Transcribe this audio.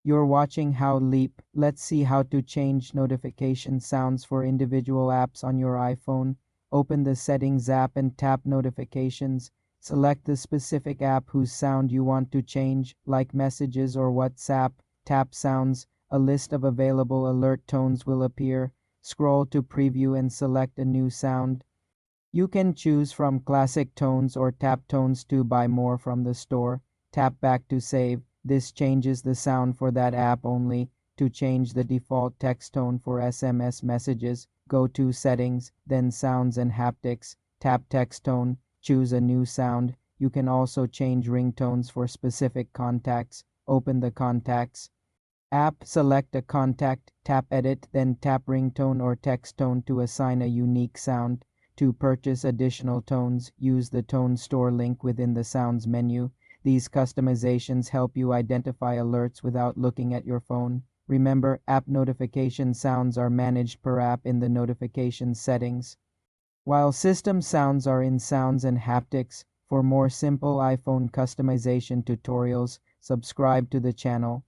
You're watching How Leap. Let's see how to change notification sounds for individual apps on your iPhone. Open the Settings app and tap Notifications. Select the specific app whose sound you want to change, like Messages or WhatsApp. Tap Sounds. A list of available alert tones will appear. Scroll to Preview and select a new sound. You can choose from classic tones or tap tones to buy more from the store. Tap back to save. This changes the sound for that app only. To change the default text tone for SMS messages, go to Settings, then Sounds and Haptics. Tap Text Tone. Choose a new sound. You can also change ringtones for specific contacts. Open the Contacts app, select a contact, tap Edit, then tap Ringtone or Text Tone to assign a unique sound. To purchase additional tones, use the Tone Store link within the Sounds menu. These customizations help you identify alerts without looking at your phone. Remember, app notification sounds are managed per app in the notification settings, while system sounds are in Sounds and Haptics. For more simple iPhone customization tutorials, subscribe to the channel.